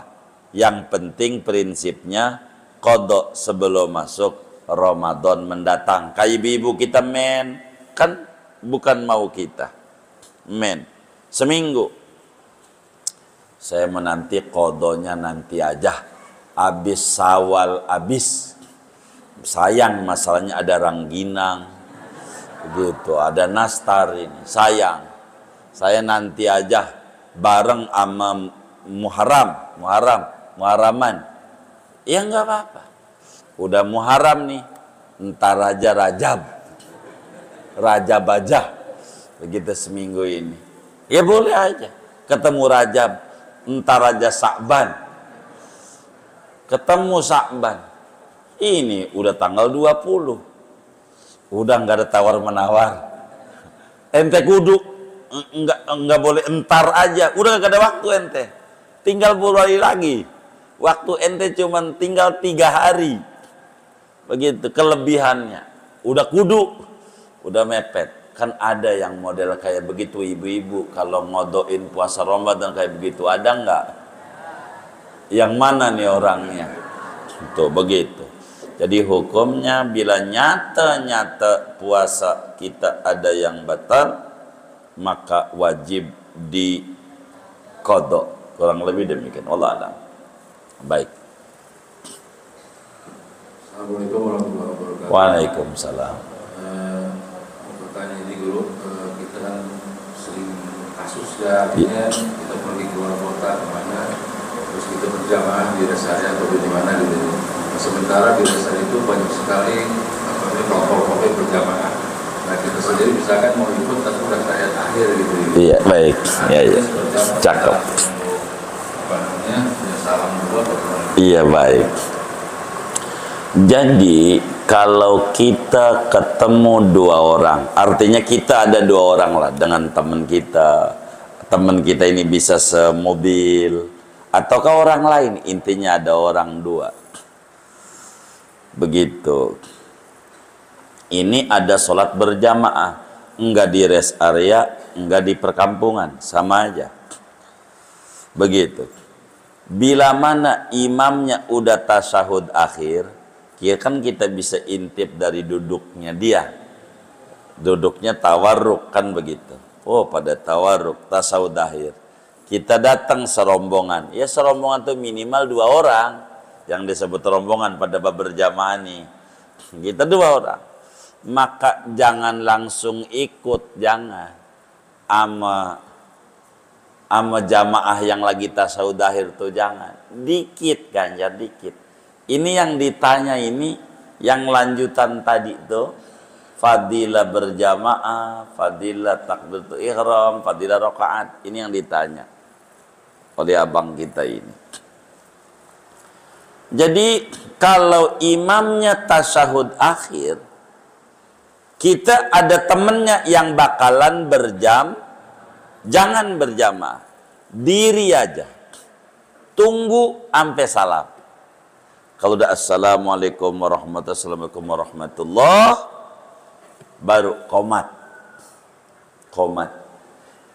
Yang penting prinsipnya qadha sebelum masuk Ramadan mendatang. Kayak ibu-ibu kita kan bukan mau kita seminggu saya menanti qadhanya nanti aja, habis Syawal habis sayang masalahnya ada rangginang begitu, ada nastar ini, sayang saya nanti aja bareng sama Muharraman ya nggak apa-apa, udah Muharram nih entar aja Rajab aja begitu seminggu ini ya boleh aja ketemu Rajab, entar aja ketemu Sa'ban. Ini udah tanggal 20. Udah nggak ada tawar-menawar. Ente kudu nggak boleh entar aja. Udah nggak ada waktu ente. Tinggal 10 hari lagi. Waktu ente cuman tinggal 3 hari. Begitu kelebihannya. Udah kudu, udah mepet. Kan ada yang model kayak begitu ibu-ibu kalau ngodoin puasa Ramadan kayak begitu, ada nggak? Yang mana nih orangnya? Tuh begitu. Jadi hukumnya bila nyata-nyata puasa kita ada yang batal, maka wajib diqadha. Kurang lebih demikian. Wallahu a'lam. Baik. Assalamualaikum warahmatullahi wabarakatuh. Waalaikumsalam. Bertanya ini guru, kita kan sering kasus ya, artinya kita pergi keluar kota kemana, terus kita berjamaah di rest area atau di mana gitu. Sementara di rest area itu banyak sekali kelompok-kelompok berjamaah. Nah kita sendiri misalkan mau ikut tapi rest area akhir gitu. Iya baik. Iya iya. Cakep. Apa namanya? Ya salam dulu. Iya baik. Jadi kalau kita ketemu 2 orang, artinya kita ada 2 orang lah dengan teman kita. Teman kita ini bisa semobil ataukah orang lain, intinya ada orang 2. Begitu. Ini ada sholat berjamaah, enggak di rest area, enggak di perkampungan, sama aja. Begitu. Bila mana imamnya udah tasyahud akhir, ya kan kita bisa intip dari duduknya dia. Duduknya tawarruk kan begitu. Oh pada tawarruk, tasyahud akhir. Kita datang serombongan. Ya serombongan itu minimal 2 orang. Yang disebut rombongan pada bab berjamaah nih. Kita 2 orang. Maka jangan langsung ikut, jangan. Ama jamaah yang lagi tasyahud akhir tuh jangan. Dikit ganjar dikit. Ini yang ditanya ini, yang lanjutan tadi tuh, fadilah berjamaah, fadilah takbiratul ihram, fadilah rakaat. Ini yang ditanya oleh abang kita ini. Jadi kalau imamnya tasyahud akhir, kita ada temennya yang bakalan jangan berjamaah, diri aja, tunggu sampai salam. Kalau udah assalamualaikum warahmatullahi baru qomat.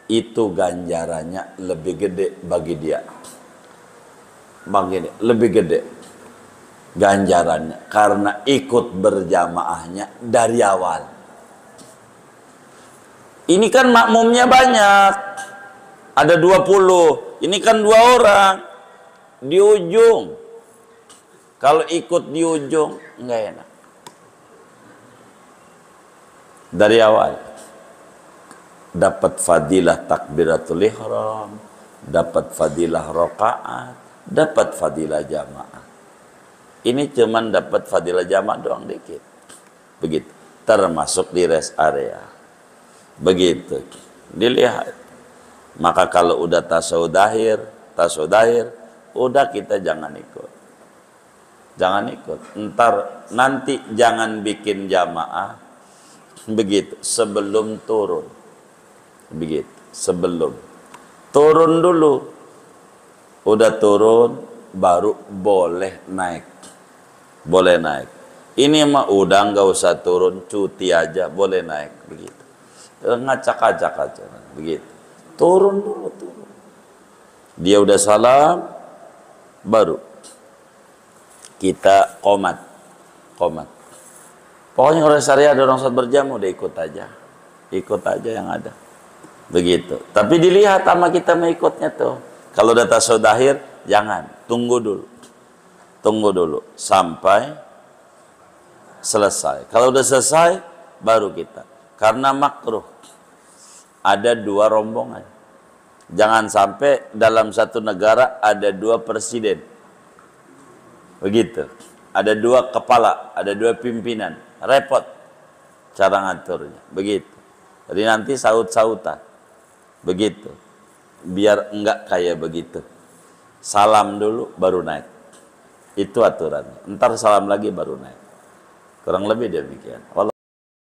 Itu ganjarannya lebih gede bagi dia. Lebih gede ganjarannya karena ikut berjamaahnya dari awal. Ini kan makmumnya banyak. Ada 20. Ini kan 2 orang di ujung. Kalau ikut di ujung, enggak enak. Dari awal. Dapat fadilah takbiratul ihram, dapat fadilah rakaat, dapat fadilah jamaah. Ini cuman dapat fadilah jamaah doang dikit. Begitu. Termasuk di rest area. Begitu. Dilihat. Maka kalau udah tasyahud akhir, udah kita jangan ikut. Jangan ikut. Ntar nanti jangan bikin jamaah begitu sebelum turun. Begitu, sebelum turun dulu. Udah turun baru boleh naik. Boleh naik. Ini mah udah nggak usah turun, cuti aja boleh naik begitu. Ngacak-acak aja begitu. Turun dulu, turun. Dia udah salam baru kita qomat. Pokoknya kalau syariah ada orang sholat berjamaah udah ikut aja yang ada begitu. Tapi dilihat sama kita mengikutnya tuh. Kalau udah tasyahud akhir jangan, tunggu dulu sampai selesai. Kalau udah selesai, baru kita. Karena makruh. Ada 2 rombongan. Jangan sampai dalam satu negara ada 2 presiden. Begitu. Ada 2 kepala, ada 2 pimpinan. Repot cara ngaturnya. Begitu. Jadi nanti saut-sautan. Begitu. Biar enggak kayak begitu. Salam dulu baru naik. Itu aturannya. Ntar salam lagi baru naik. Kurang lebih demikian.